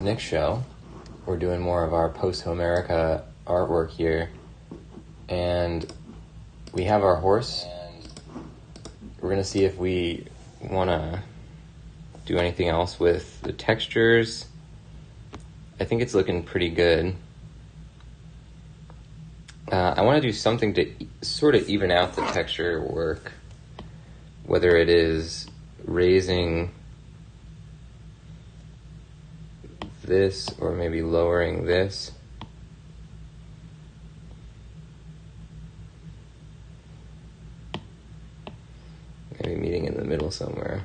Next show, we're doing more of our Posthomerica artwork here, and we have our horse. We're going to see if we want to do anything else with the textures. I think it's looking pretty good. I want to do something to sort of even out the texture work, whether it is raising this or maybe lowering this. Maybe meeting in the middle somewhere.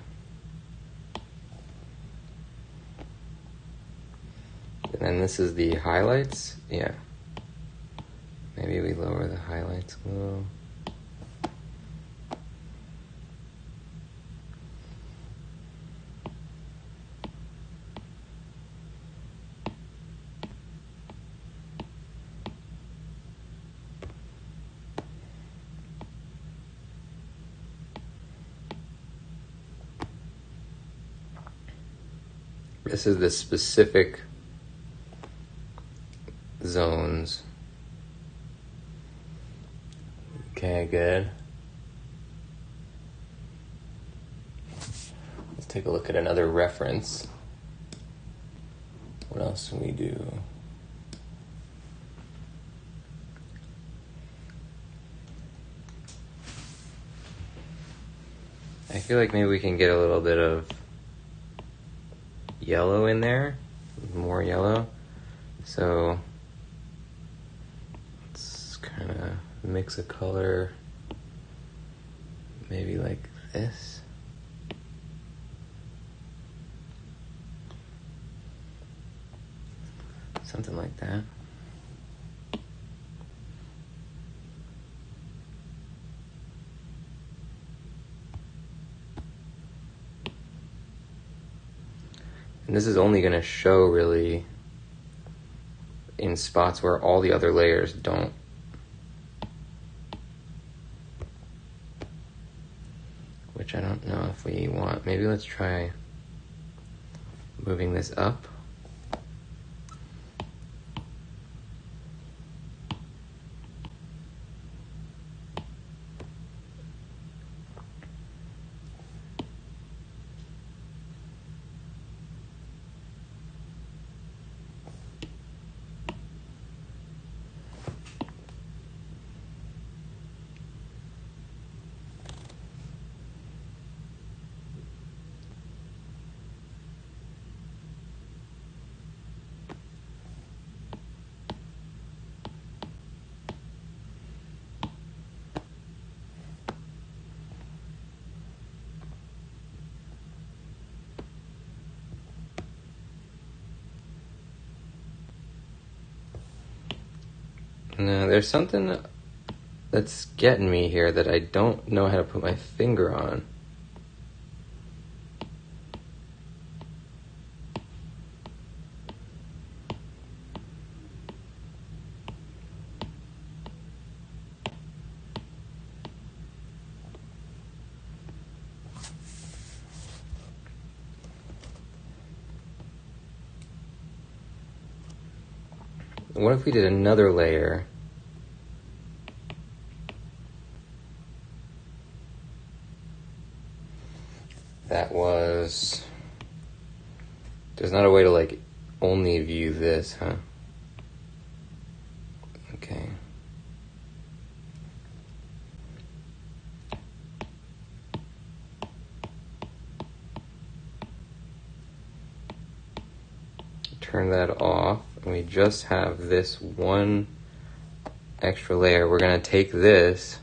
And then this is the highlights. Yeah. Maybe we lower the highlights a little. This is the specific zones. Okay, good. Let's take a look at another reference. What else can we do? I feel like maybe we can get a little bit of yellow in there, more yellow. So let's kind of mix a color, maybe like this. Something like that. And this is only going to show really in spots where all the other layers don't. Which I don't know if we want. Maybe let's try moving this up. No, there's something that's getting me here that I don't know how to put my finger on. What if we did another layer? That was... There's not a way to like only view this, huh? Okay. Turn that off. We just have this one extra layer. We're going to take this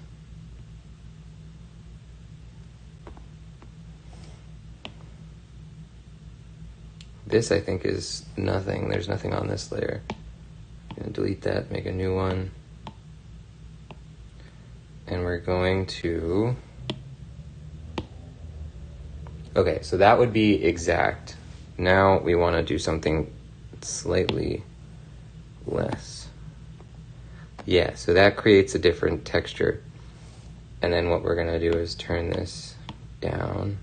I think is nothing. There's nothing on this layer. I'm going to delete that, make a new one. And we're going to... Okay, so that would be exact. Now we want to do something slightly less. Yeah, so that creates a different texture. And then what we're going to do is turn this down.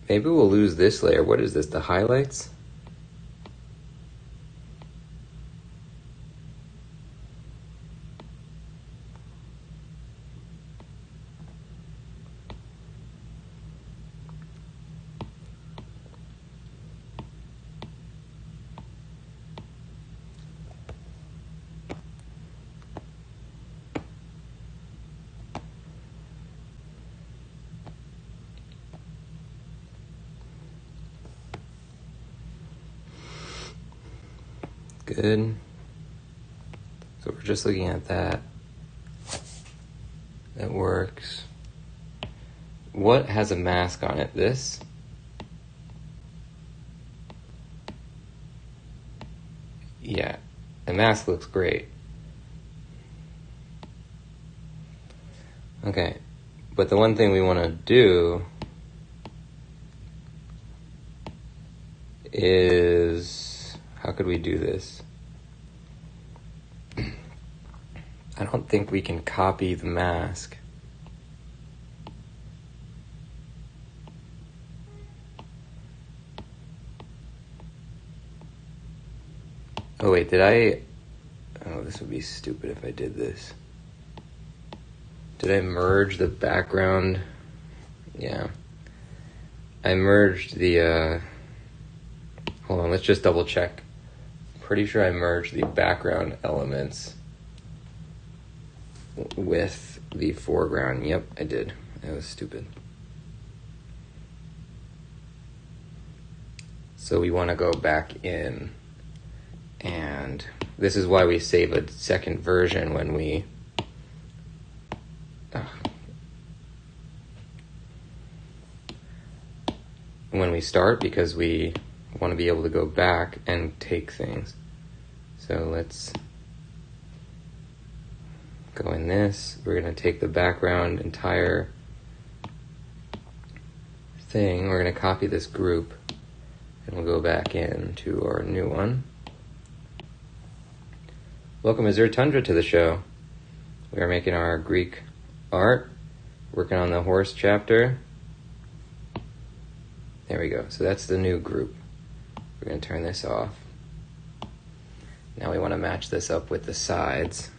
Maybe we'll lose this layer. What is this, the highlights? Good. So we're just looking at that. That works. What has a mask on it? This? Yeah, the mask looks great. Okay, but the one thing we want to do is, how could we do this? I don't think we can copy the mask. Oh wait, did I? Oh, this would be stupid if I did this. Did I merge the background? Yeah. I merged the, hold on, let's just double check. Pretty sure I merged the background elements with the foreground. Yep, I did. That was stupid. So we want to go back in, and this is why we save a second version when we start, because we want to be able to go back and take things. So let's go in this. We're going to take the background entire thing. We're going to copy this group, and we'll go back into our new one. Welcome Azure Tundra to the show. We are making our Greek art, working on the horse chapter. There we go. So that's the new group. We're going to turn this off. Now we want to match this up with the sides.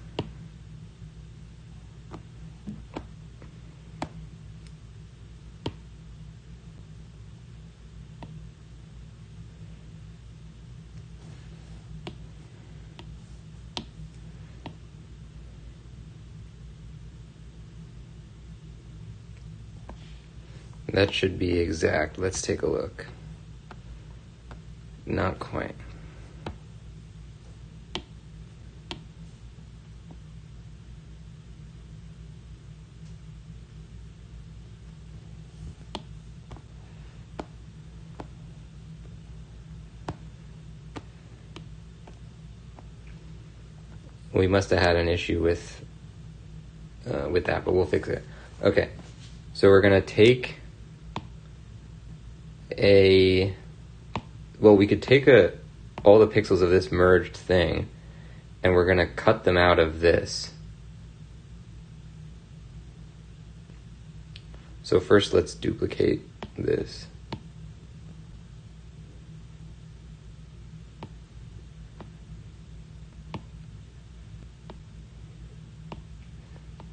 That should be exact. Let's take a look. Not quite. We must have had an issue with that, but we'll fix it. Okay, so we're gonna take we could take all the pixels of this merged thing, and we're gonna cut them out of this. So first let's duplicate this.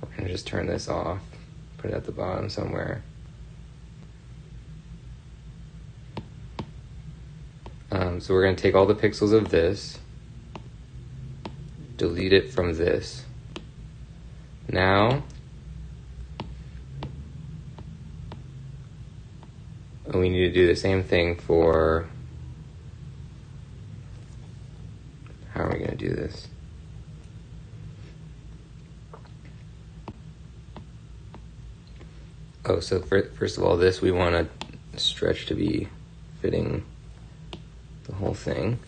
We're gonna just turn this off, put it at the bottom somewhere. So we're going to take all the pixels of this, delete it from this. Now, we need to do the same thing for, how are we going to do this? Oh, so first of all, this we want to stretch to be fitting the whole thing.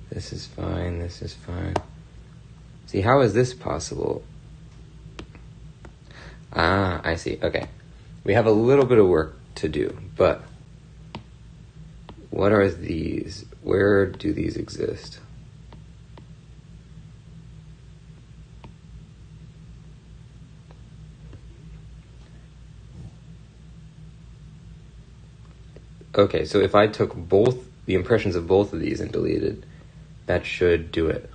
This is fine, this is fine. See, how is this possible? Ah, I see, okay. We have a little bit of work to do, but what are these? Where do these exist? Okay, so if I took both the impressions of both of these and deleted, that should do it.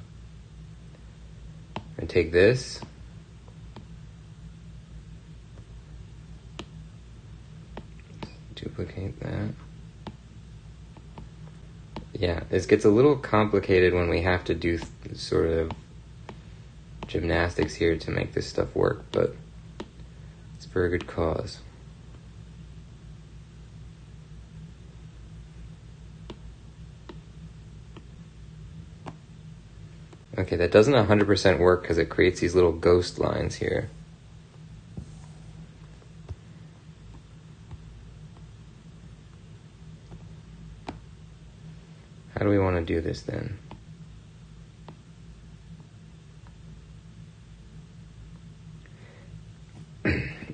And take this. Duplicate that. Yeah, this gets a little complicated when we have to do sort of gymnastics here to make this stuff work, but it's for a good cause. Okay, that doesn't 100% work because it creates these little ghost lines here. How do we want to do this then?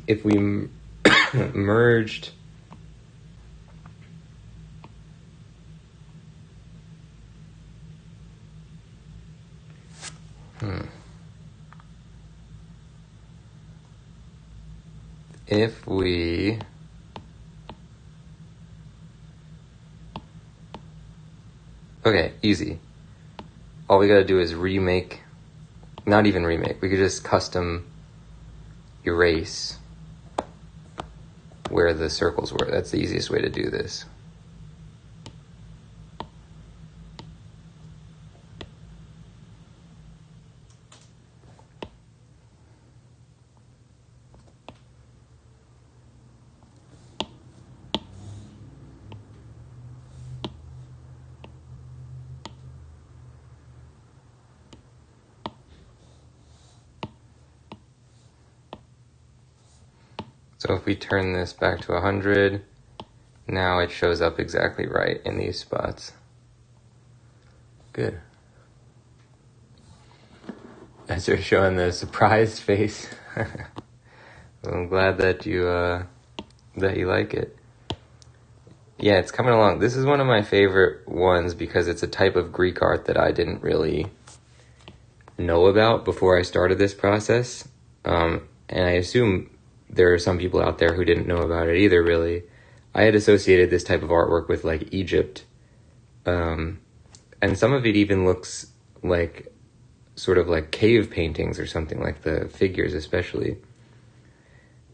If we merged if we okay, easy. All we gotta do is remake, not even remake, we could just custom erase where the circles were. That's the easiest way to do this. So if we turn this back to 100, now it shows up exactly right in these spots. Good. As you're showing the surprised face. Well, I'm glad that you like it. Yeah, it's coming along. This is one of my favorite ones because it's a type of Greek art that I didn't really know about before I started this process. And I assume there are some people out there who didn't know about it either, really. I had associated this type of artwork with, like, Egypt. And some of it even looks like sort of like cave paintings or something, like the figures especially.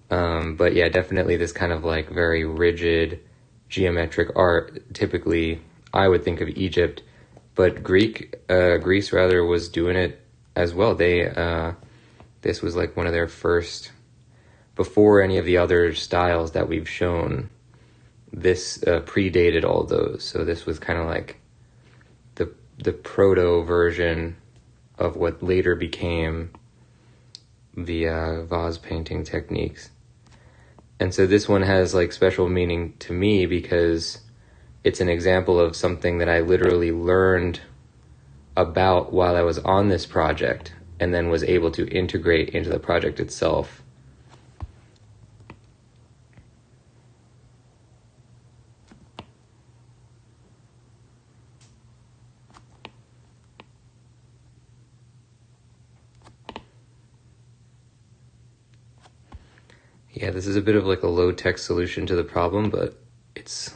But yeah, definitely this kind of like very rigid geometric art. Typically, I would think of Egypt, but Greece rather was doing it as well. This was like one of their first, before any of the other styles that we've shown, this predated all those. So this was kind of like the proto version of what later became the vase painting techniques. And so this one has like special meaning to me because it's an example of something that I literally learned about while I was on this project and then was able to integrate into the project itself. Yeah, this is a bit of like a low-tech solution to the problem, but it's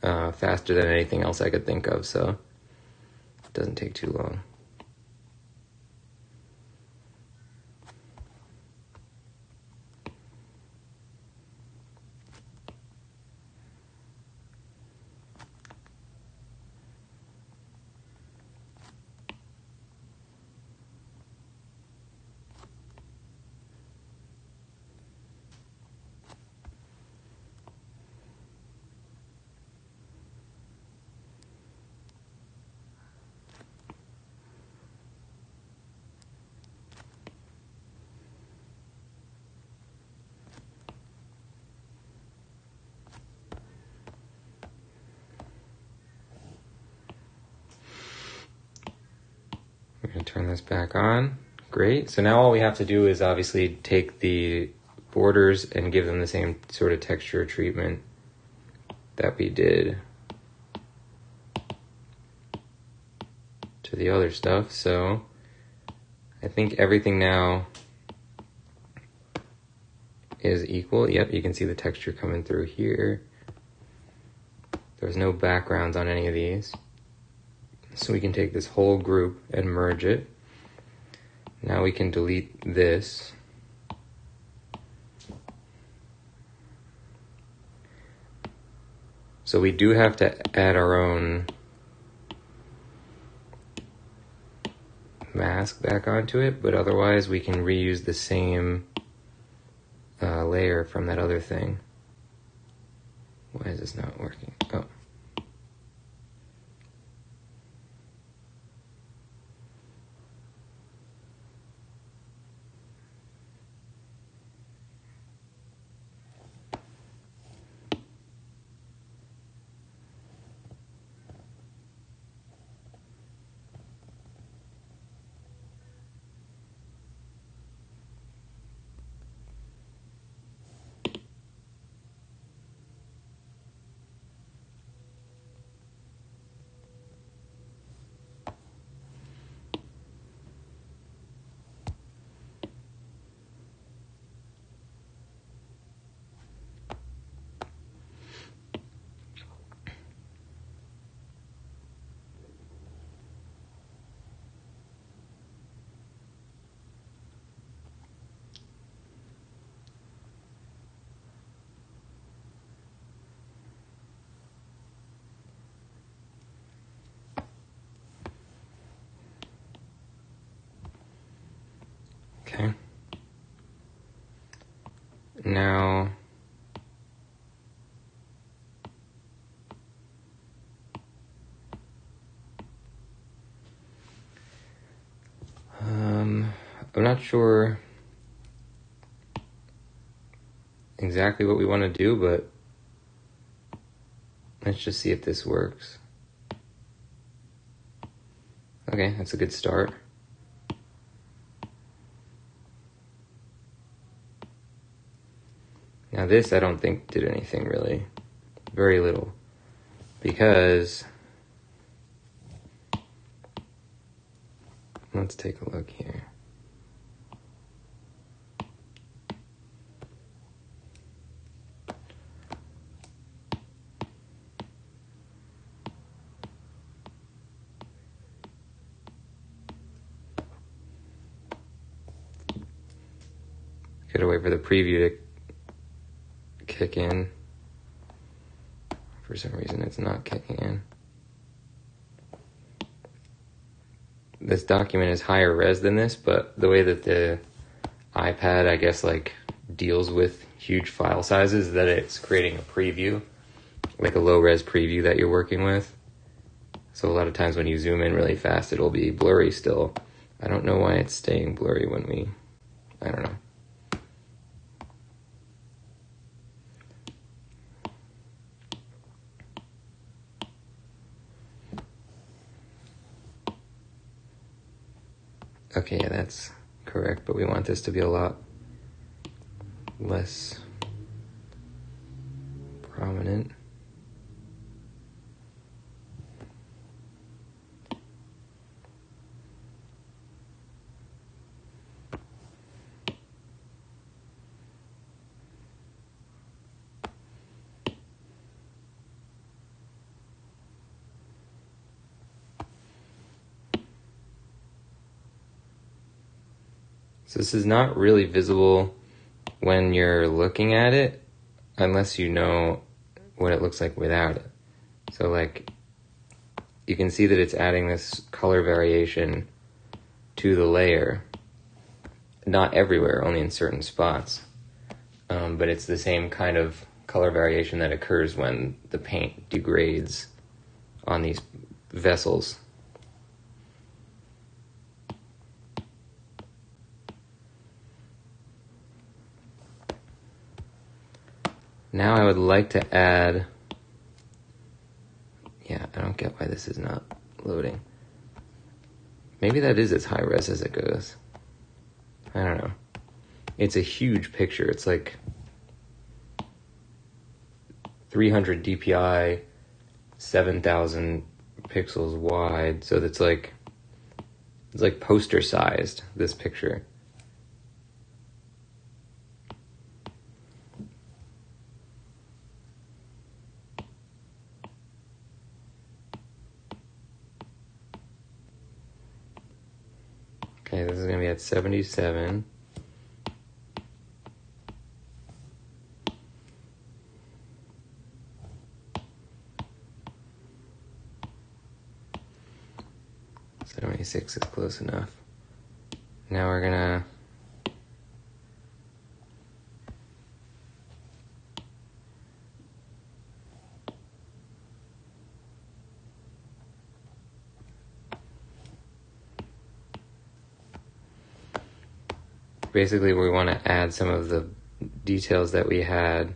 faster than anything else I could think of, so it doesn't take too long. We're going to turn this back on. Great. So now all we have to do is obviously take the borders and give them the same sort of texture treatment that we did to the other stuff. So I think everything now is equal. Yep, you can see the texture coming through here. There's no backgrounds on any of these. So we can take this whole group and merge it. Now we can delete this. So we do have to add our own mask back onto it, but otherwise we can reuse the same layer from that other thing. Why is this not working? Oh. Okay. Now, I'm not sure exactly what we want to do, but let's just see if this works. Okay, that's a good start. Now this I don't think did anything really. Very little. Because let's take a look here. Gotta wait for the preview to kick in. For some reason it's not kicking in. This document is higher res than this, but the way that the iPad, I guess, like deals with huge file sizes, that it's creating a preview, like a low res preview that you're working with. So a lot of times when you zoom in really fast, it'll be blurry still. I don't know why it's staying blurry when I don't know. Okay, yeah, that's correct, but we want this to be a lot less prominent. So this is not really visible when you're looking at it, unless you know what it looks like without it. So like, you can see that it's adding this color variation to the layer. Not everywhere, only in certain spots. But it's the same kind of color variation that occurs when the paint degrades on these vessels. Now I would like to add, yeah, I don't get why this is not loading. Maybe that is as high res as it goes. I don't know. It's a huge picture. It's like 300 DPI, 7,000 pixels wide. So it's like poster sized, this picture. Okay, this is going to be at 77. Six is close enough. Now we're gonna basically we want to add some of the details that we had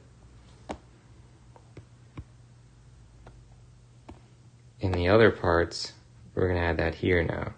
in the other parts. We're going to add that here now.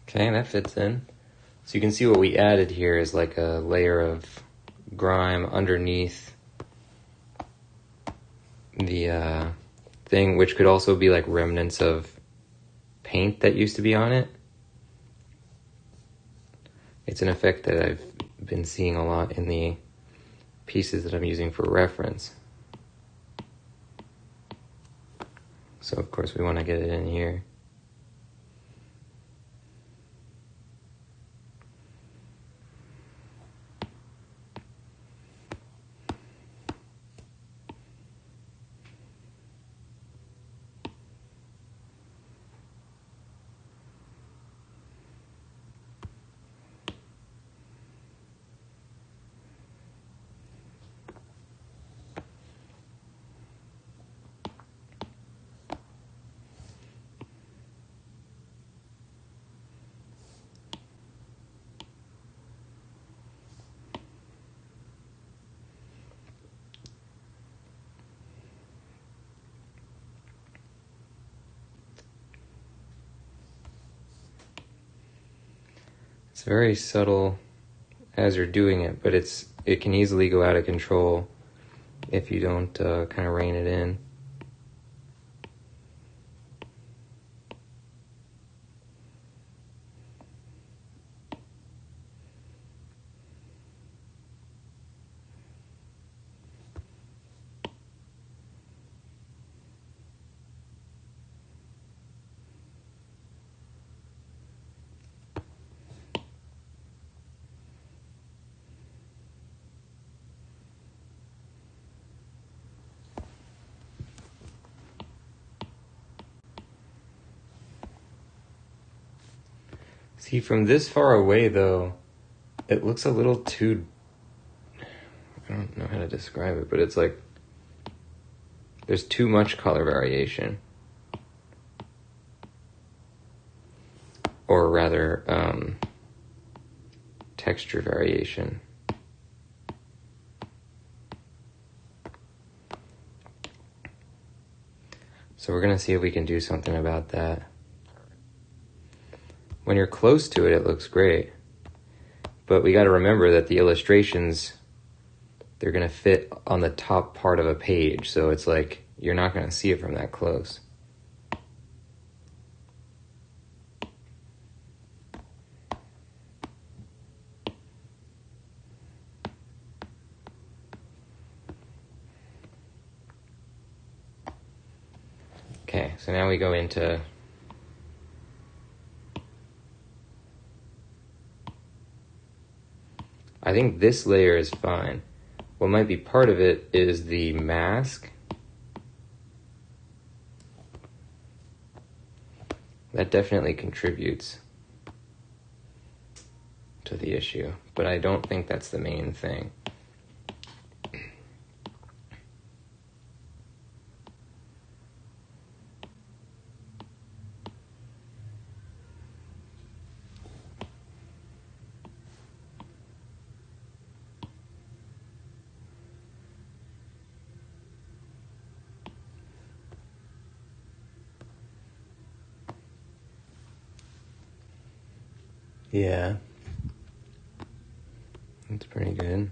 Okay, that fits in. So you can see what we added here is like a layer of grime underneath the thing, which could also be like remnants of paint that used to be on it. It's an effect that I've been seeing a lot in the pieces that I'm using for reference. So of course we want to get it in here. It's very subtle as you're doing it, but it can easily go out of control if you don't kind of rein it in. See, from this far away, though, it looks a little too... I don't know how to describe it, but it's like there's too much color variation. Or rather, texture variation. So we're going to see if we can do something about that. When you're close to it, it looks great. But we got to remember that the illustrations, they're going to fit on the top part of a page. So it's like, you're not going to see it from that close. Okay, so now we go into I think this layer is fine. What might be part of it is the mask. That definitely contributes to the issue, but I don't think that's the main thing. Yeah, that's pretty good.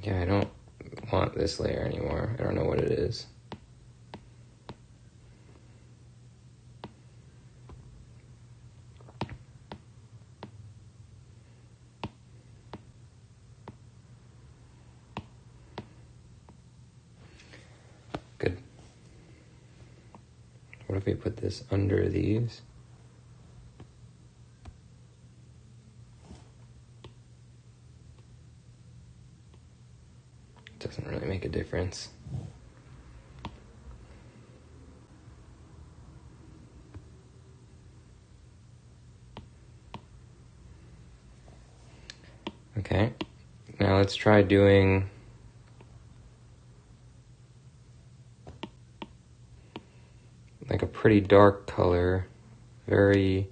Yeah, I don't want this layer anymore. I don't know what it is. Good. What if we put this under these? Doesn't really make a difference. Okay, now let's try doing like a pretty dark color, very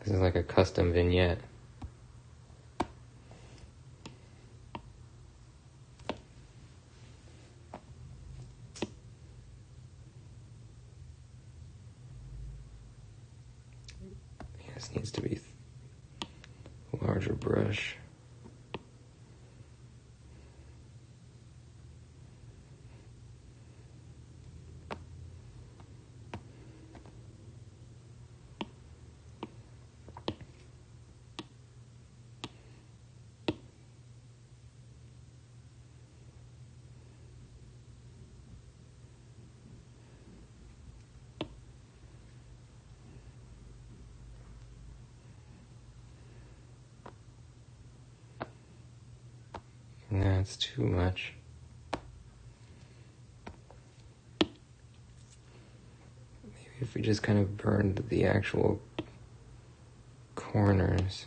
this is like a custom vignette. This needs to be a larger brush. That's too much. Maybe if we just kind of burned the actual corners.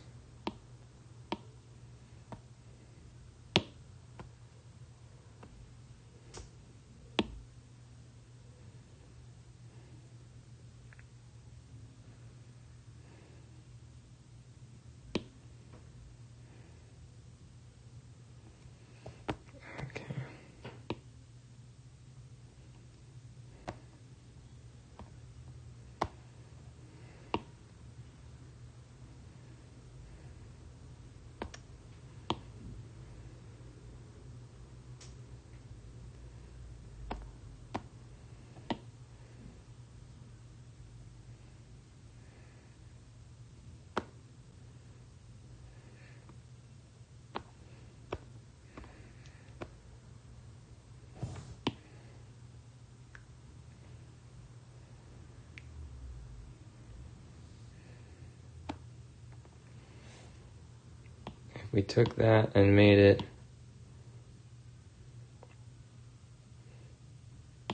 we took that and made it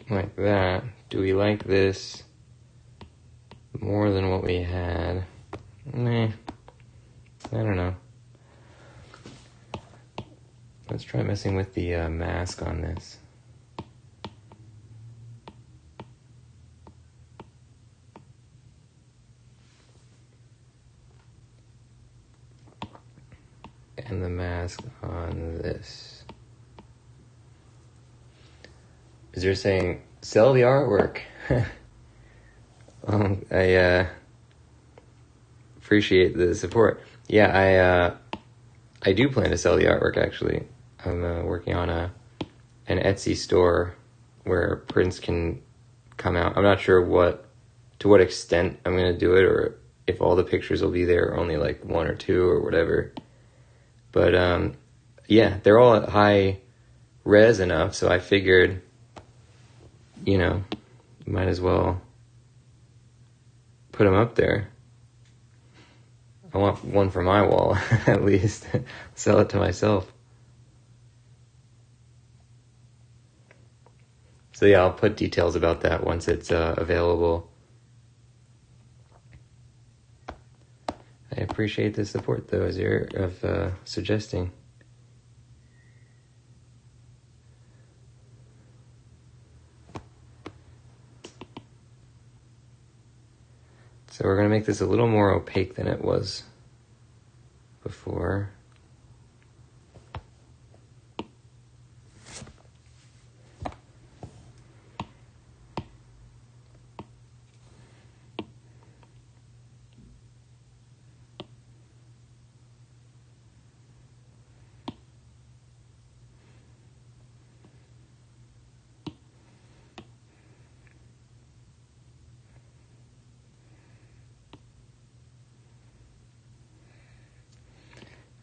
like that. Do we like this more than what we had? Meh. I don't know. Let's try messing with the mask on this. And the mask on this. Is you're saying, sell the artwork. I appreciate the support. Yeah, I do plan to sell the artwork, actually. I'm working on an Etsy store where prints can come out. I'm not sure to what extent I'm going to do it, or if all the pictures will be there, or only like one or two or whatever. But yeah, they're all at high res enough, so I figured, might as well put them up there. I want one for my wall, at least. Sell it to myself. So yeah, I'll put details about that once it's available. I appreciate the support, though, Azir, of suggesting. So we're going to make this a little more opaque than it was before.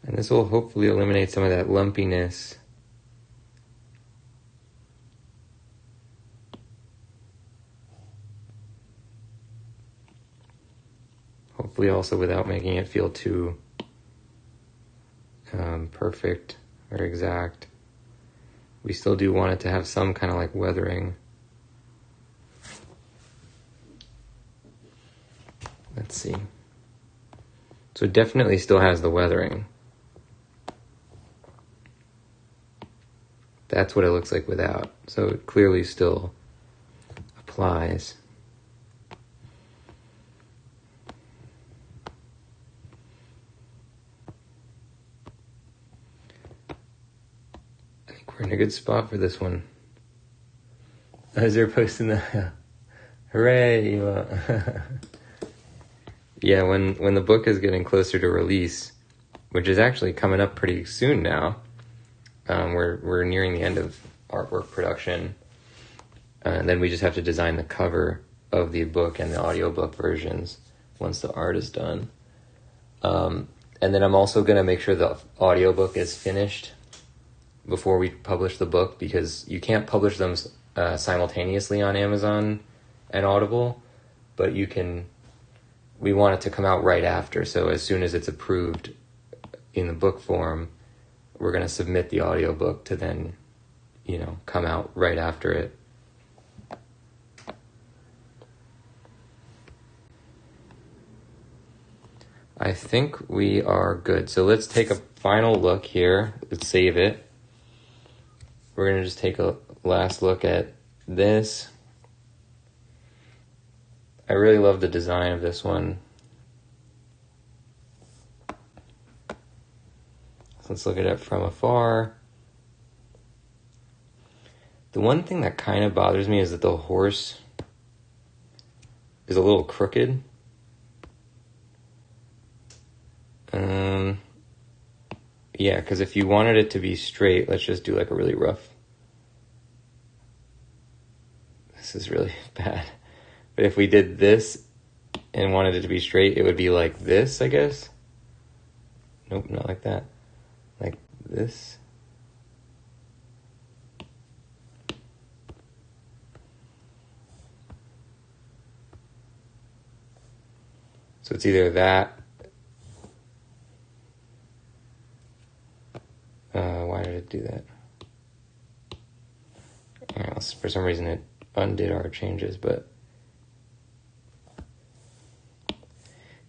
And this will hopefully eliminate some of that lumpiness. Hopefully also without making it feel too perfect or exact. We still do want it to have some kind of like weathering. Let's see. So it definitely still has the weathering. That's what it looks like without. So it clearly still applies. I think we're in a good spot for this one. As they're posting the hooray! Yeah, when the book is getting closer to release, which is actually coming up pretty soon now. We're nearing the end of artwork production, and then we just have to design the cover of the book and the audiobook versions once the art is done. And then I'm also going to make sure the audiobook is finished before we publish the book, because you can't publish them simultaneously on Amazon and Audible, but you can. We want it to come out right after, so as soon as it's approved in the book form, we're going to submit the audiobook to then, come out right after it. I think we are good. So let's take a final look here. Let's save it. We're going to just take a last look at this. I really love the design of this one. Let's look at it from afar. The one thing that kind of bothers me is that the horse is a little crooked. Yeah, because if you wanted it to be straight, let's just do like a really rough. This is really bad. But if we did this and wanted it to be straight, it would be like this, I guess. Nope, not like that. Like this. So it's either that unless for some reason it undid our changes, but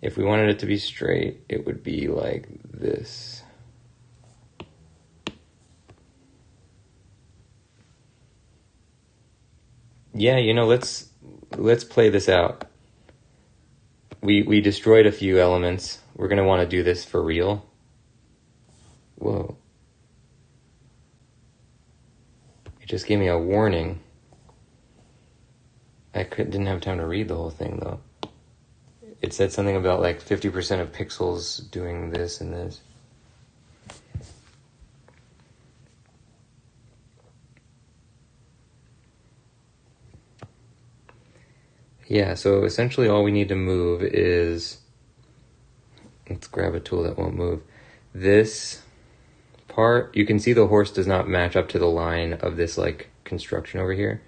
if we wanted it to be straight, it would be like this. Yeah, you know, let's play this out. We destroyed a few elements. We're going to want to do this for real. Whoa. It just gave me a warning. Didn't have time to read the whole thing, though. It said something about like 50% of pixels doing this and this. Yeah, so essentially all we need to move is, let's grab a tool that won't move. This part, you can see the horse does not match up to the line of this like construction over here.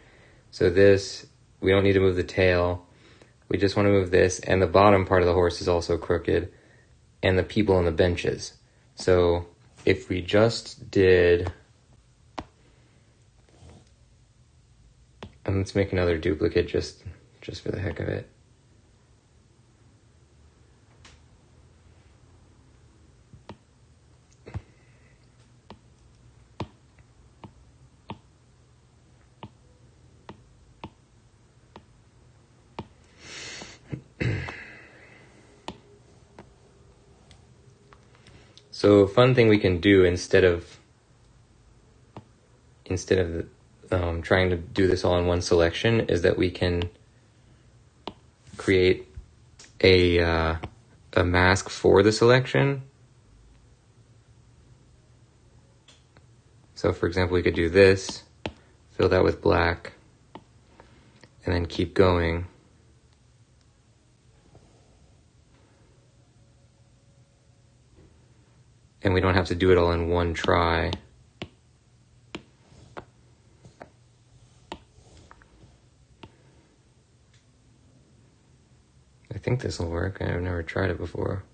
So this, we don't need to move the tail. We just want to move this, and the bottom part of the horse is also crooked, and the people on the benches. So if we just did, and let's make another duplicate just for the heck of it. So a fun thing we can do instead of trying to do this all in one selection is that we can create a mask for the selection. So for example, we could do this, fill that with black, and then keep going. And we don't have to do it all in one try. I think this will work. I've never tried it before.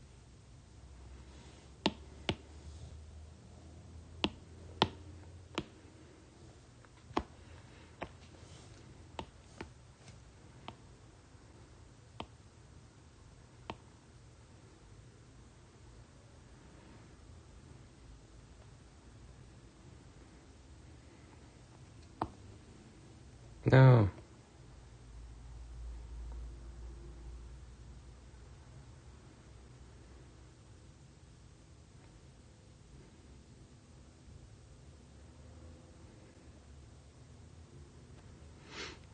No.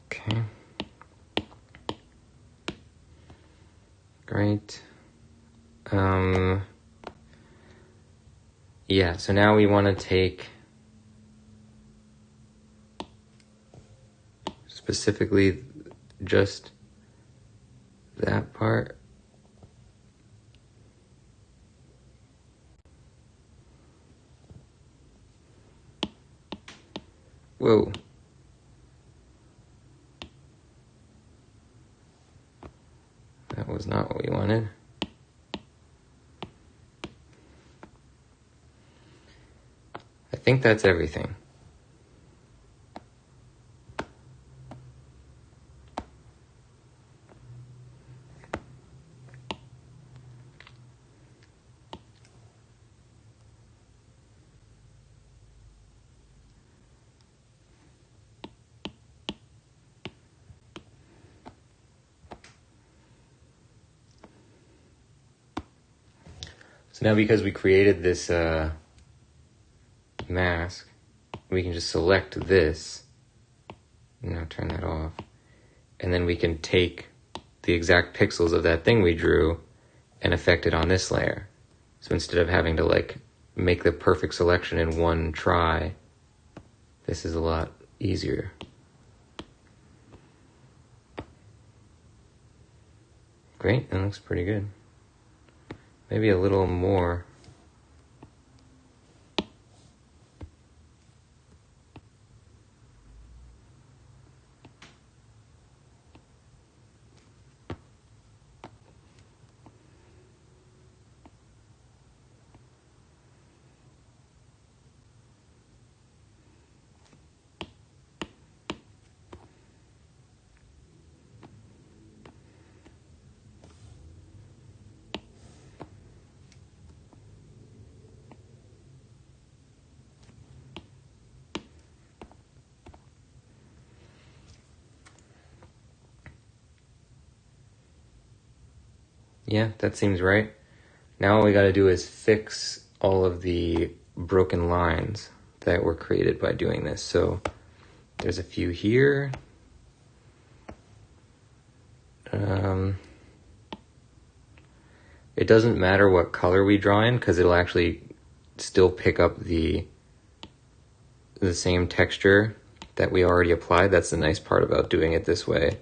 Okay. Great. Yeah, so now we want to take specifically just that part. Whoa. That was not what we wanted. I think that's everything. So now because we created this mask, we can just select this, now turn that off, and then we can take the exact pixels of that thing we drew and affect it on this layer. So instead of having to like make the perfect selection in one try, this is a lot easier. Great, that looks pretty good. Maybe a little more. Yeah, that seems right. Now all we gotta do is fix all of the broken lines that were created by doing this. So there's a few here. It doesn't matter what color we draw in because it'll actually still pick up the same texture that we already applied. That's the nice part about doing it this way.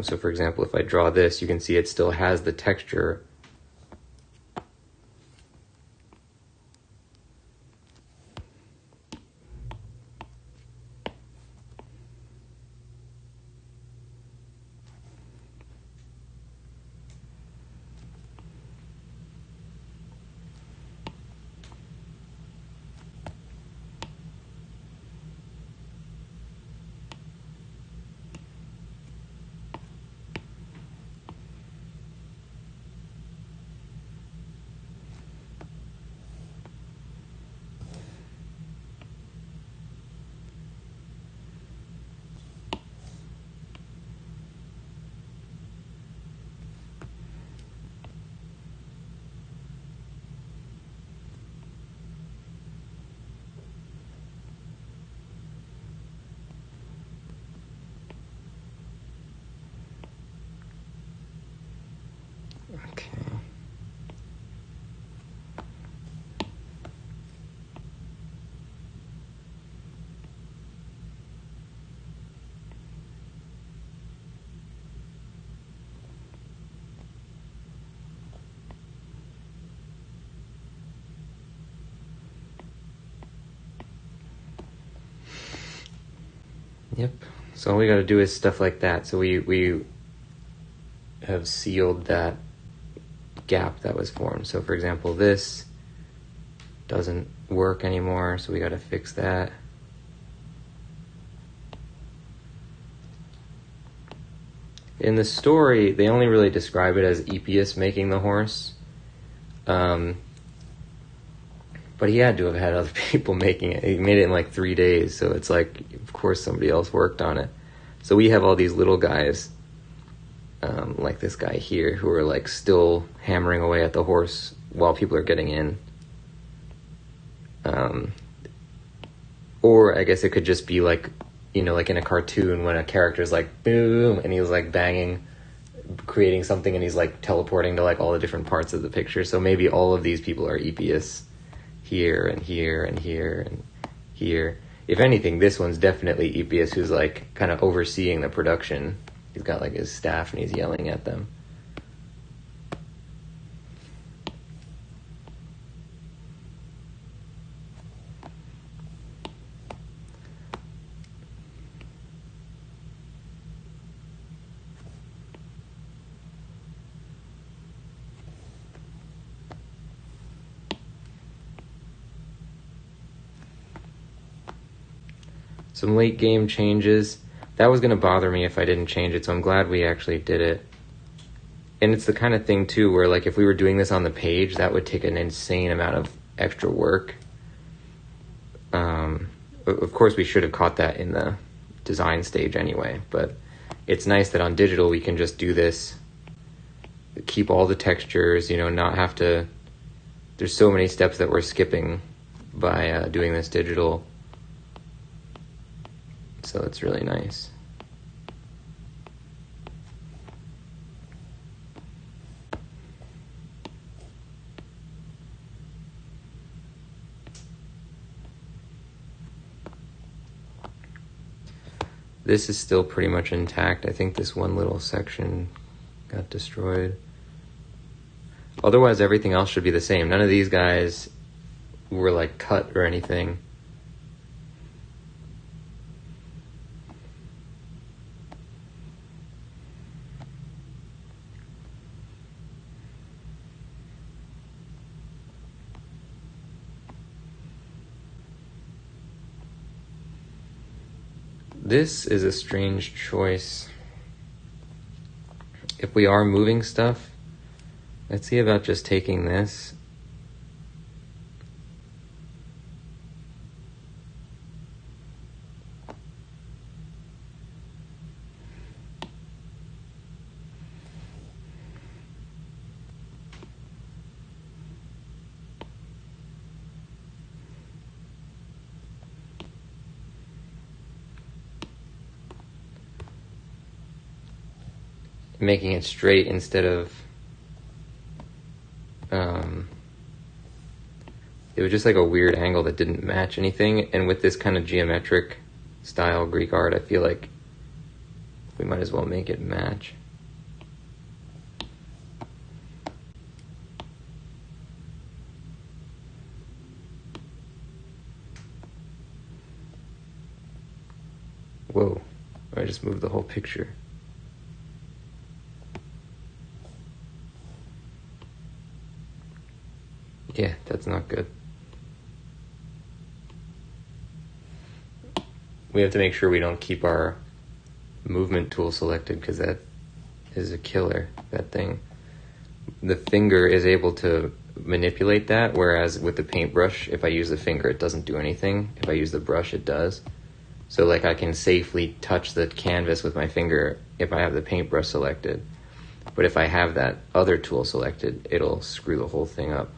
So for example, if I draw this, you can see it still has the texture. Okay. Yep. So all we got to do is stuff like that. So we have sealed that gap that was formed. So for example, this doesn't work anymore, so we got to fix that. In the story, they only really describe it as Epius making the horse. But he had to have had other people making it. He made it in like 3 days, so it's like, of course somebody else worked on it. So we have all these little guys, like this guy here, who are like still hammering away at the horse while people are getting in. Or I guess it could just be like, you know, like in a cartoon when a character's like, boom, and he was like banging, creating something, and he's like teleporting to like all the different parts of the picture. So maybe all of these people are Epius. Here and here and here and here. If anything, this one's definitely Epius, who's like kind of overseeing the production. He's got like his staff and he's yelling at them. Some late game changes. That was going to bother me if I didn't change it, so I'm glad we actually did it. And it's the kind of thing, too, where like if we were doing this on the page, that would take an insane amount of extra work. Of course, we should have caught that in the design stage anyway, but it's nice that on digital we can just do this, keep all the textures, you know, not have to... There's so many steps that we're skipping by doing this digital. So it's really nice. This is still pretty much intact. I think this one little section got destroyed. Otherwise, everything else should be the same. None of these guys were like cut or anything. This is a strange choice. If we are moving stuff, let's see about just taking this. making it straight instead of it was just like a weird angle that didn't match anything. And with this kind of geometric style Greek art, I feel like we might as well make it match. Whoa, I just moved the whole picture. Yeah, that's not good. We have to make sure we don't keep our movement tool selected, because that is a killer, that thing. The finger is able to manipulate that, whereas with the paintbrush, if I use the finger, it doesn't do anything. If I use the brush, it does. So like I can safely touch the canvas with my finger if I have the paintbrush selected. But if I have that other tool selected, it'll screw the whole thing up.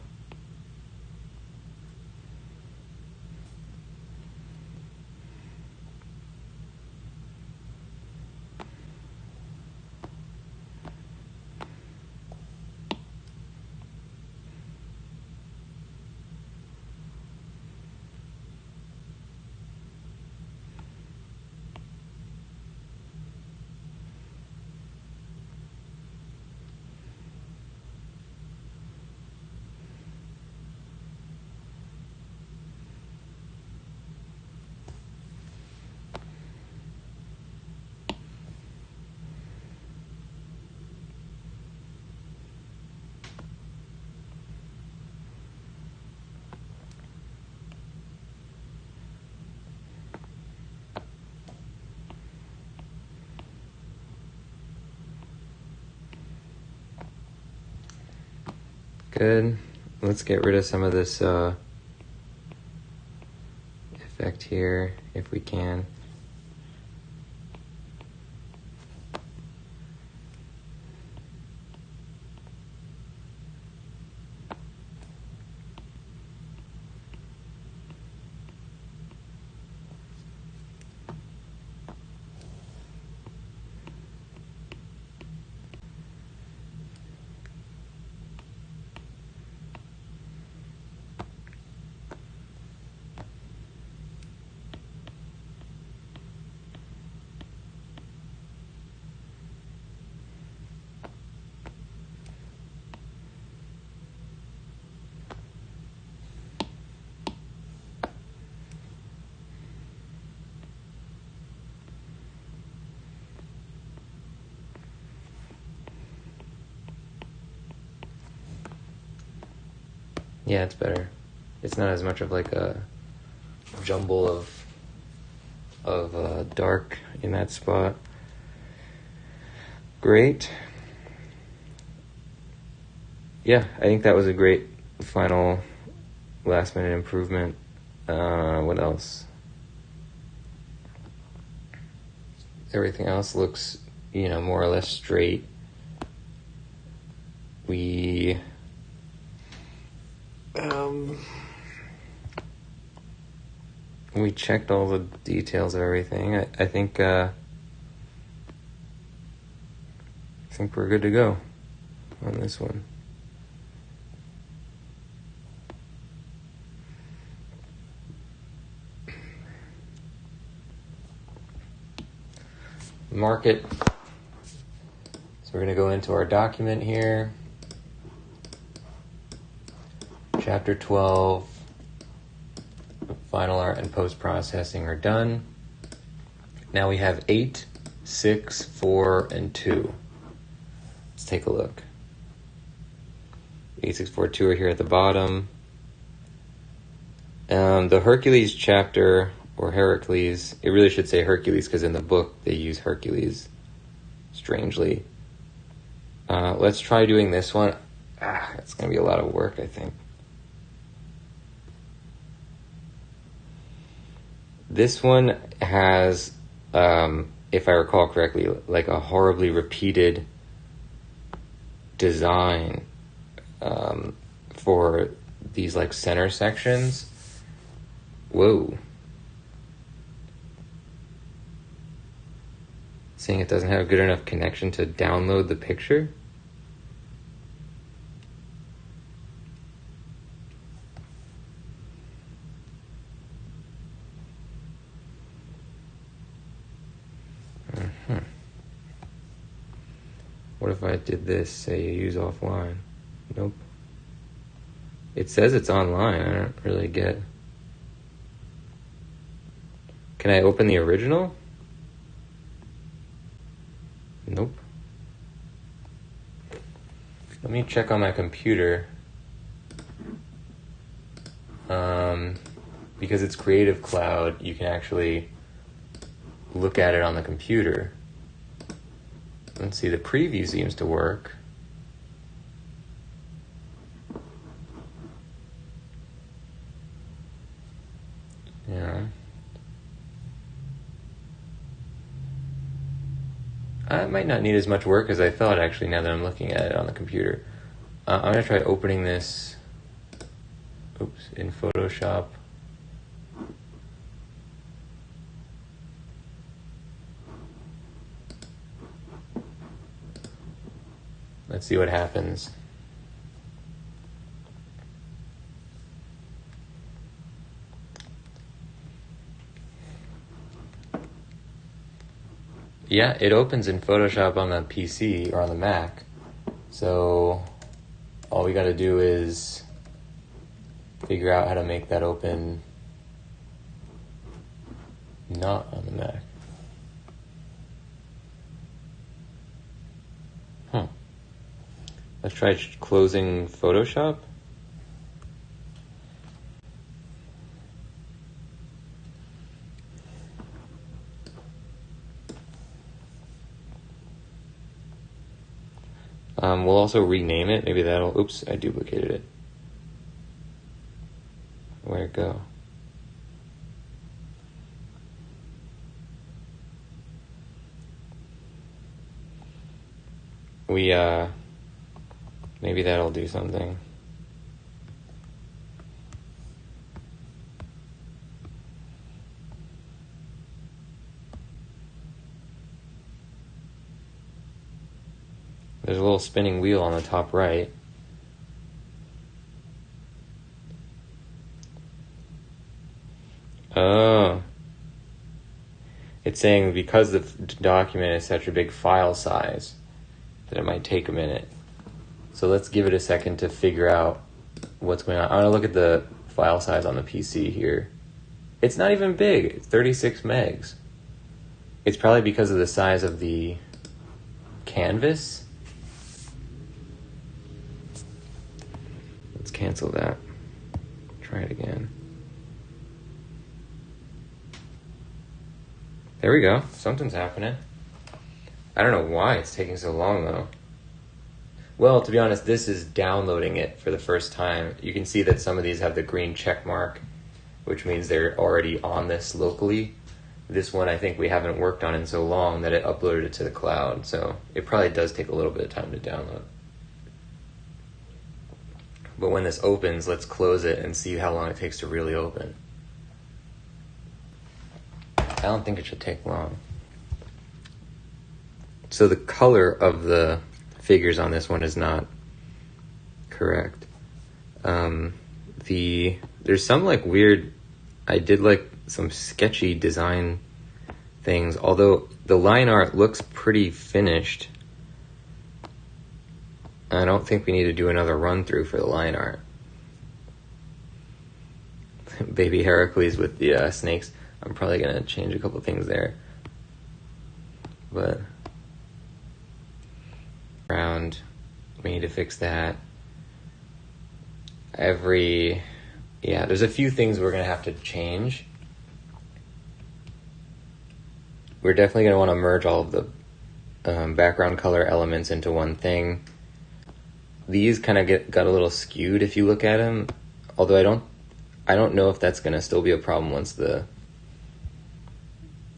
Good. Let's get rid of some of this effect here, if we can. Yeah, it's better. It's not as much of like a jumble of dark in that spot. Great. Yeah, I think that was a great final last minute improvement. What else? Everything else looks, more or less straight. We checked all the details of everything. I think we're good to go on this one. Mark it. So we're going to go into our document here. Chapter 12, final art and post-processing are done. Now we have 8, 6, 4, and 2. Let's take a look. 8, 6, 4, 2 are here at the bottom. The Hercules chapter, or Heracles, it really should say Hercules because in the book they use Hercules, strangely. Let's try doing this one. It's going to be a lot of work, I think. This one has, if I recall correctly, like a horribly repeated design for these like center sections. Whoa. saying it doesn't have good enough connection to download the picture. What if I did this, say use offline? Nope. It says it's online. I don't really get... Can I open the original? Nope. Let me check on my computer. Because it's Creative Cloud, you can actually look at it on the computer. Let's see, the preview seems to work. Yeah. I might not need as much work as I thought, actually, now that I'm looking at it on the computer. I'm going to try opening this, in Photoshop. Let's see what happens. Yeah, it opens in Photoshop on the PC or on the Mac. So all we got to do is figure out how to make that open not on the Mac. Let's try closing Photoshop. We'll also rename it. Maybe that'll... Oops, I duplicated it. Where'd it go? Maybe that'll do something. There's a little spinning wheel on the top right. Oh. It's saying because the document is such a big file size that it might take a minute. So let's give it a second to figure out what's going on. I'm going to look at the file size on the PC here. It's not even big. It's 36 megs. It's probably because of the size of the canvas. Let's cancel that. Try it again. There we go. Something's happening. I don't know why it's taking so long, though. Well, to be honest, this is downloading it for the first time. You can see that some of these have the green check mark, which means they're already on this locally. This one I think we haven't worked on in so long that it uploaded it to the cloud, so it probably does take a little bit of time to download. But when this opens, let's close it and see how long it takes to really open. I don't think it should take long. So the color of the figures on this one is not correct. There's some like weird, I did like some sketchy design things, although the line art looks pretty finished. I don't think we need to do another run through for the line art. Baby Heracles with the snakes. I'm probably going to change a couple things there. But around, we need to fix that. There's a few things we're going to have to change. We're definitely going to want to merge all of the background color elements into one thing. These kind of got a little skewed if you look at them, although I don't know if that's going to still be a problem once the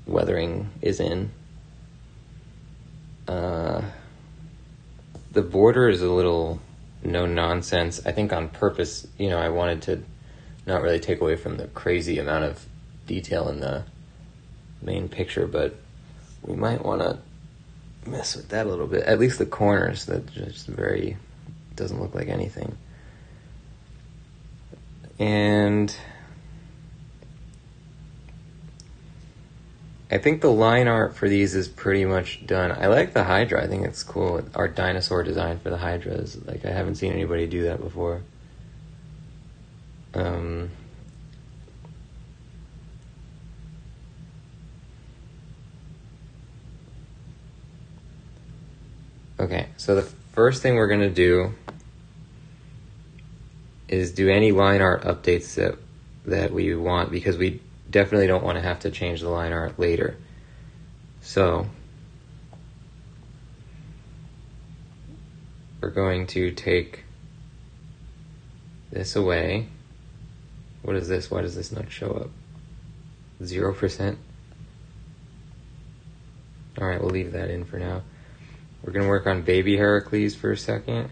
weathering is in. The border is a little no nonsense. I think on purpose, I wanted to not really take away from the crazy amount of detail in the main picture, but we might want to mess with that a little bit. At least the corners, that just very doesn't look like anything. And I think the line art for these is pretty much done. I like the Hydra. I think it's cool. Our dinosaur design for the Hydra is like, I haven't seen anybody do that before. Okay, so the first thing we're gonna do is do any line art updates that we want, because we definitely don't want to have to change the line art later. So we're going to take this away. What is this? Why does this not show up? 0%? Alright, we'll leave that in for now. We're going to work on baby Heracles for a second.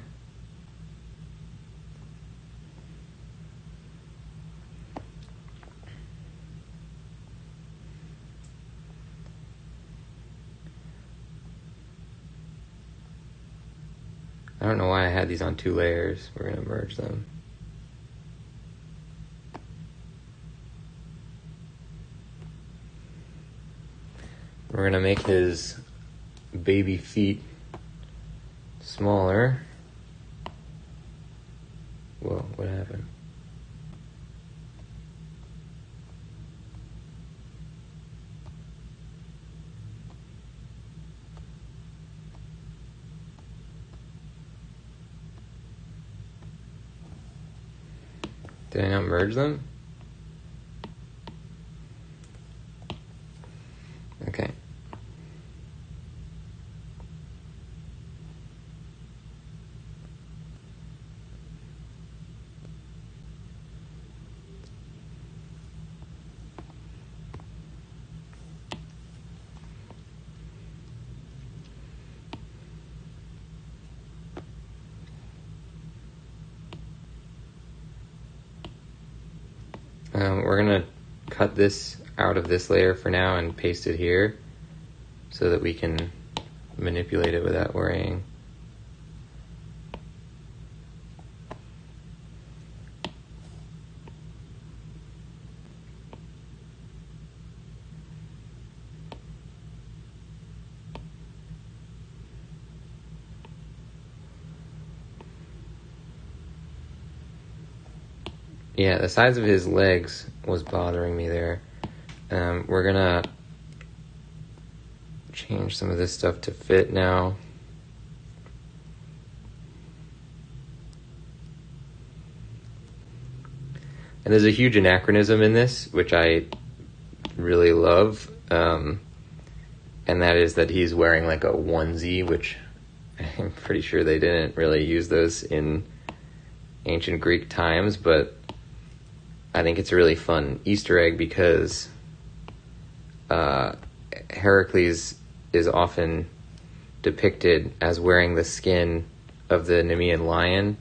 I don't know why I had these on 2 layers. We're going to merge them. We're going to make his baby feet smaller. Whoa, what happened? Did I not merge them? Okay. We're gonna cut this out of this layer for now and paste it here so that we can manipulate it without worrying. Yeah, the size of his legs was bothering me there. We're gonna change some of this stuff to fit now. And there's a huge anachronism in this, which I really love. And that is that he's wearing like a onesie, which I'm pretty sure they didn't really use those in ancient Greek times, but I think it's a really fun Easter egg because Heracles is often depicted as wearing the skin of the Nemean lion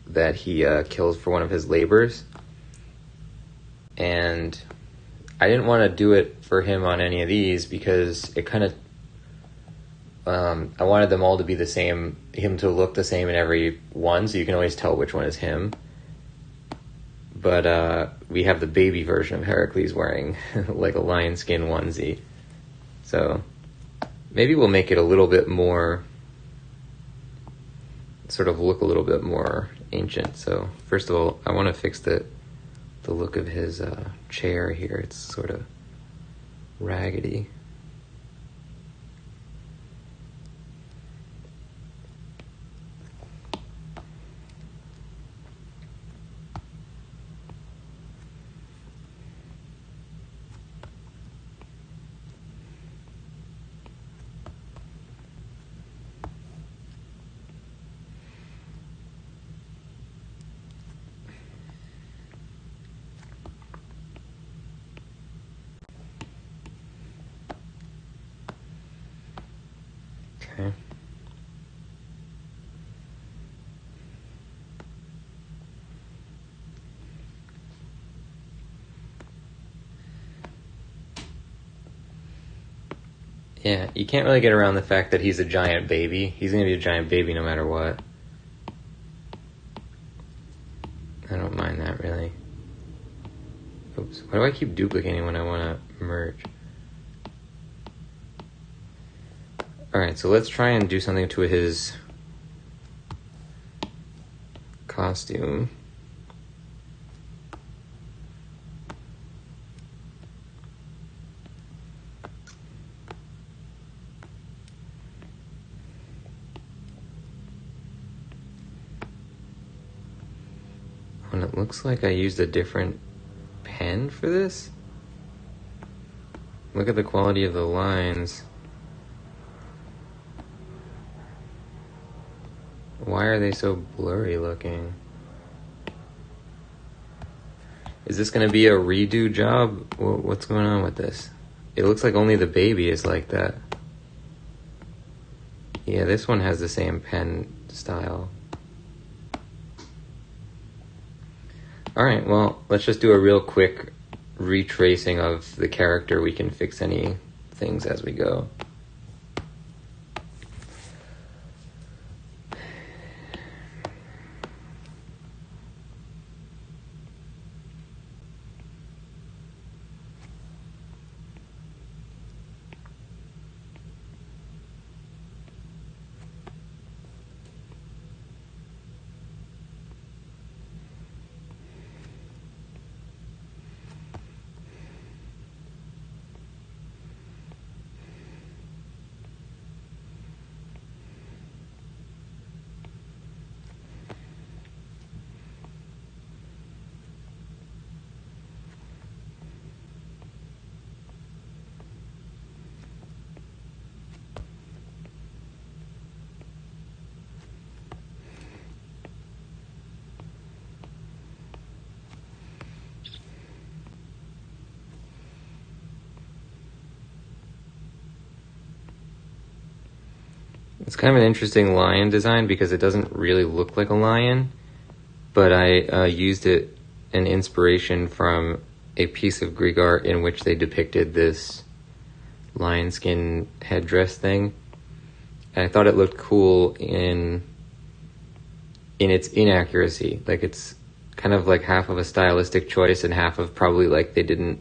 that he kills for one of his labors. And I didn't want to do it for him on any of these because it kind of I wanted them all to be the same, him to look the same in every one, so you can always tell which one is him. But we have the baby version of Heracles wearing like a lion skin onesie. So maybe we'll make it a little bit more, sort of look a little bit more ancient. So first of all, I want to fix the look of his chair here. It's sort of raggedy. Yeah, you can't really get around the fact that he's a giant baby. He's going to be a giant baby no matter what. I don't mind that, really. Oops. Why do I keep duplicating when I want to merge? Alright, so let's try and do something to his costume. And it looks like I used a different pen for this. Look at the quality of the lines. Why are they so blurry looking? Is this going to be a redo job? What's going on with this? It looks like only the baby is like that. Yeah, this one has the same pen style. Alright, well, let's just do a real quick retracing of the character. We can fix any things as we go. It's kind of an interesting lion design because it doesn't really look like a lion, but I used an inspiration from a piece of Greek art in which they depicted this lion skin headdress thing. And I thought it looked cool in its inaccuracy. Like, it's kind of like half of a stylistic choice and half of probably like they didn't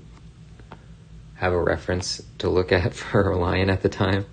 have a reference to look at for a lion at the time.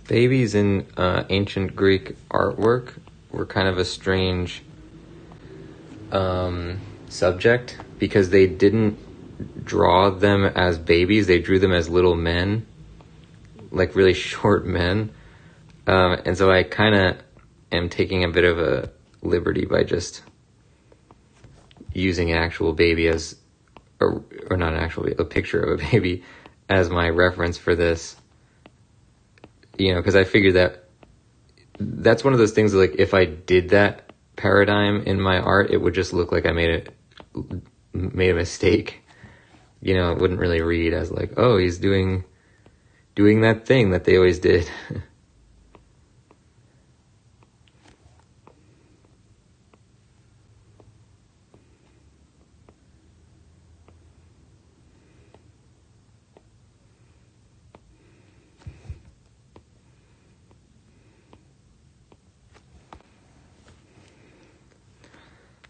Babies in ancient Greek artwork were kind of a strange subject because they didn't draw them as babies. They drew them as little men, like really short men. And so I kind of am taking a bit of a liberty by just using an actual baby as, or not an actual baby, a picture of a baby as my reference for this. You know, because I figured that that's one of those things that, like, if I did that paradigm in my art, it would just look like I made a mistake. You know, it wouldn't really read as like, oh, he's doing that thing that they always did.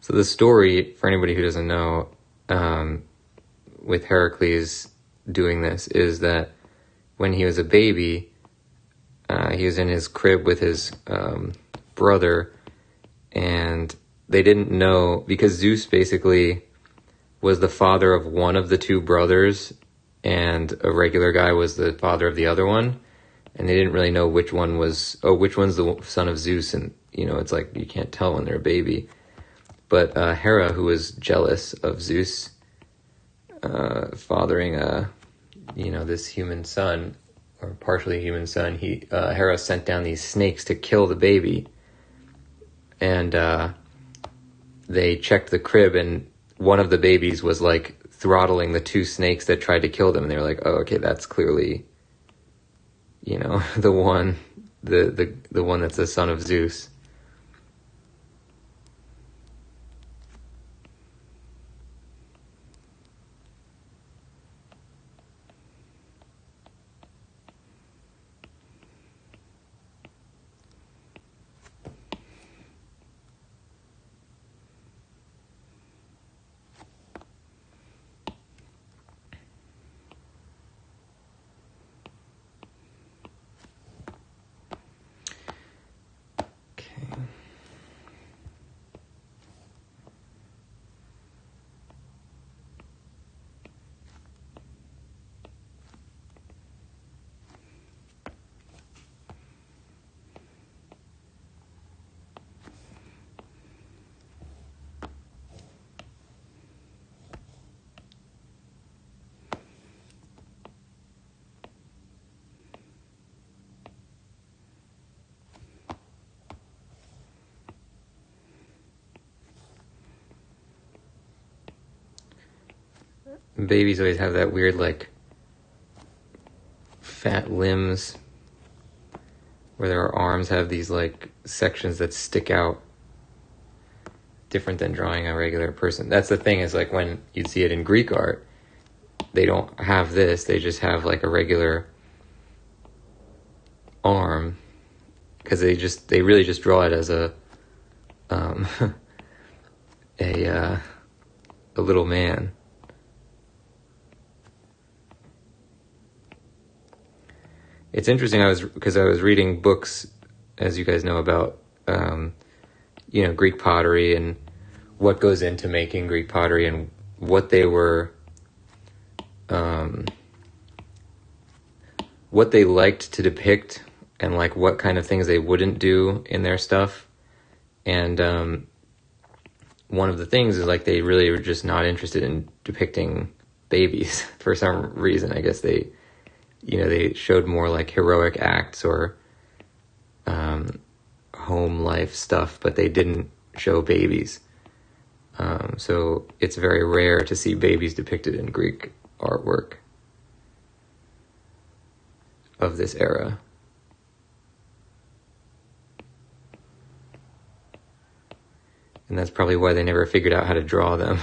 So the story, for anybody who doesn't know, with Heracles doing this, is that when he was a baby, he was in his crib with his brother, and they didn't know, because Zeus basically was the father of one of the two brothers, and a regular guy was the father of the other one, and they didn't really know which one's the son of Zeus, and, it's like, you can't tell when they're a baby. But Hera, who was jealous of Zeus fathering this human son, or partially human son, Hera sent down these snakes to kill the baby. And they checked the crib, and one of the babies was like throttling the two snakes that tried to kill them. And they were like, oh, okay, that's clearly, the one that's the son of Zeus. Babies always have that weird, like, fat limbs where their arms have these, like, sections that stick out, different than drawing a regular person. That's the thing, is, like, when you'd see it in Greek art, they don't have this, they just have, like, a regular arm, because they really just draw it as a little man. It's interesting, because I was reading books, as you guys know, about, Greek pottery and what goes into making Greek pottery and what they were, what they liked to depict and, like, what kind of things they wouldn't do in their stuff. And one of the things is, like, they really were just not interested in depicting babies for some reason. I guess they showed more like heroic acts or home life stuff, but they didn't show babies. So it's very rare to see babies depicted in Greek artwork of this era. And that's probably why they never figured out how to draw them.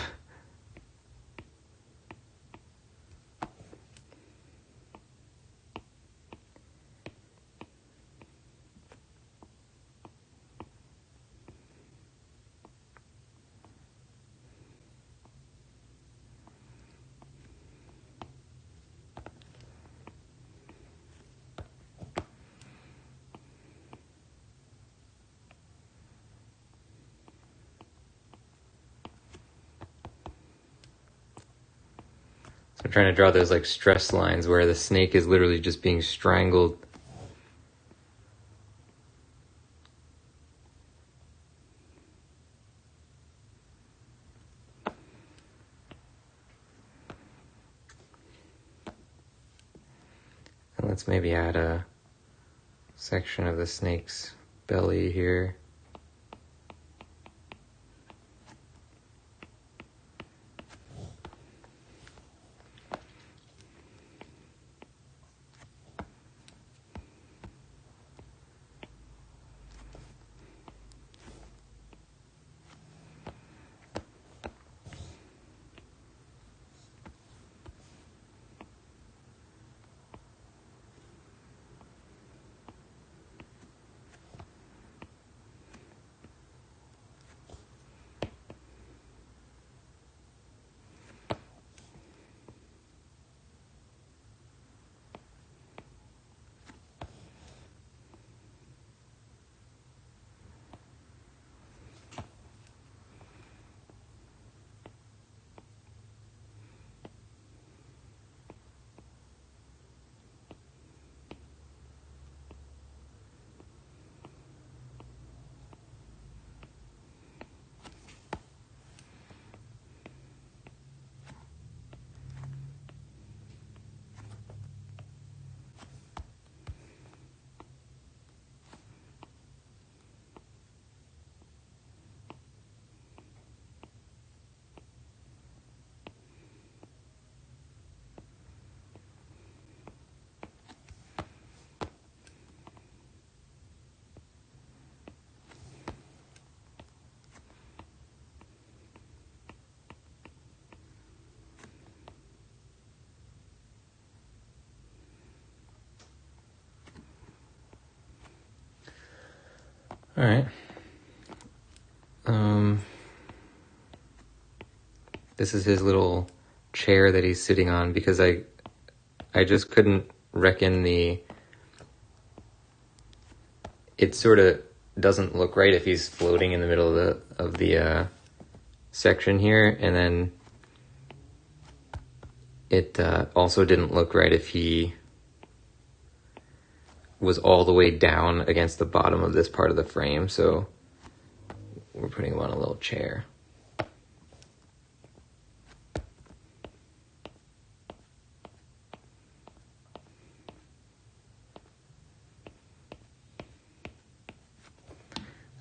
So I'm trying to draw those, like, stress lines where the snake is literally just being strangled. And let's maybe add a section of the snake's belly here. All right. This is his little chair that he's sitting on because I just couldn't reckon it sort of doesn't look right if he's floating in the middle of the section here, and then it also didn't look right if he was all the way down against the bottom of this part of the frame, so we're putting him on a little chair.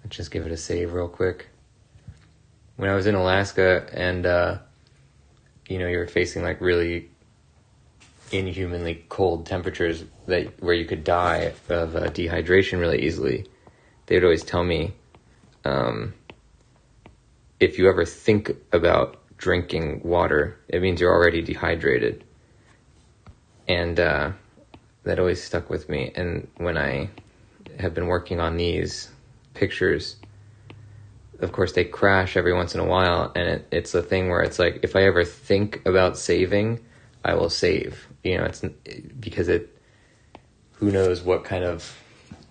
Let's just give it a save real quick. When I was in Alaska and, you were facing like really inhumanly cold temperatures where you could die of dehydration really easily, they would always tell me, if you ever think about drinking water, it means you're already dehydrated. And that always stuck with me. And when I have been working on these pictures, of course they crash every once in a while, and it's a thing where it's like, if I ever think about saving, I will save. It's because who knows what kind of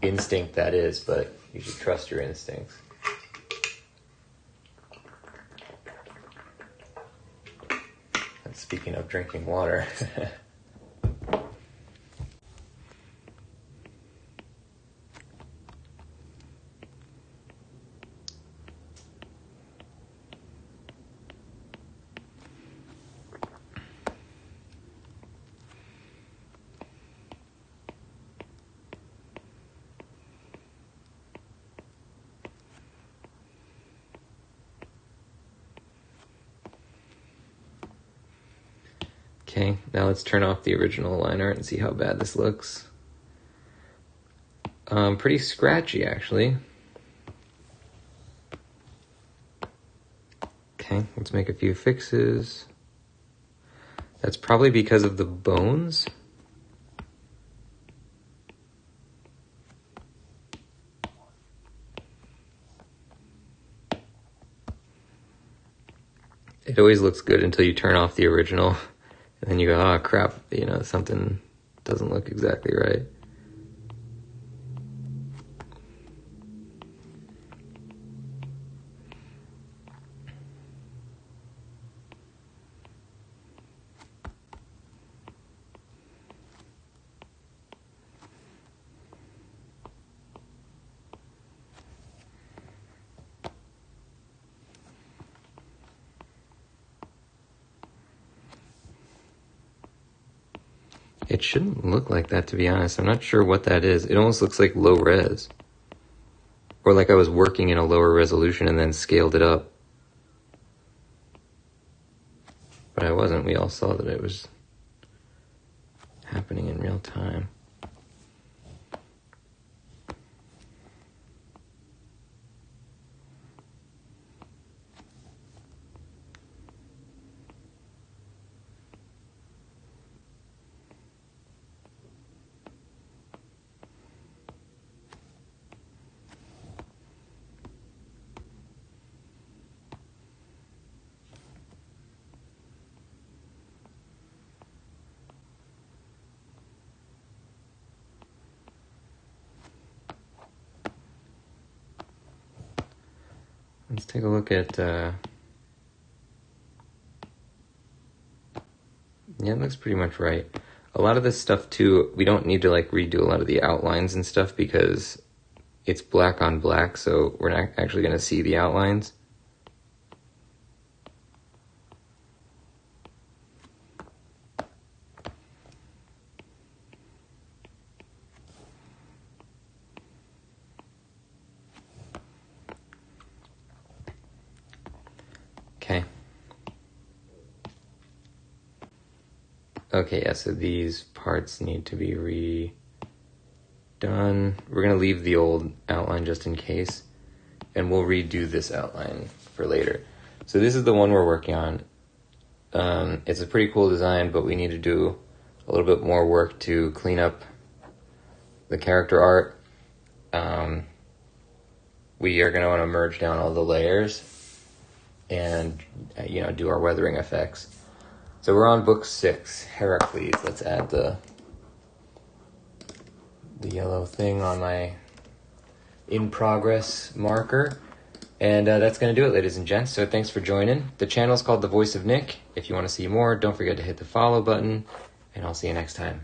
instinct that is, but you should trust your instincts. And speaking of drinking water, okay, now let's turn off the original line art and see how bad this looks. Pretty scratchy, actually. Okay, let's make a few fixes. That's probably because of the bones. It always looks good until you turn off the original. And then you go, oh crap, something doesn't look exactly right. It shouldn't look like that, to be honest. I'm not sure what that is. It almost looks like low res. Or like I was working in a lower resolution and then scaled it up. But I wasn't. We all saw that it was happening in real time. Let's take a look at, yeah, it looks pretty much right. A lot of this stuff too, we don't need to like redo a lot of the outlines and stuff because it's black on black, so we're not actually going to see the outlines. Okay, yeah, so these parts need to be redone. We're going to leave the old outline just in case, and we'll redo this outline for later. So this is the one we're working on. It's a pretty cool design, but we need to do a little bit more work to clean up the character art. we are going to want to merge down all the layers and, do our weathering effects. So we're on book 6, Heracles. Let's add the yellow thing on my in progress marker. And that's going to do it, ladies and gents. So thanks for joining. The channel is called The Voice of Nick. If you want to see more, don't forget to hit the follow button, and I'll see you next time.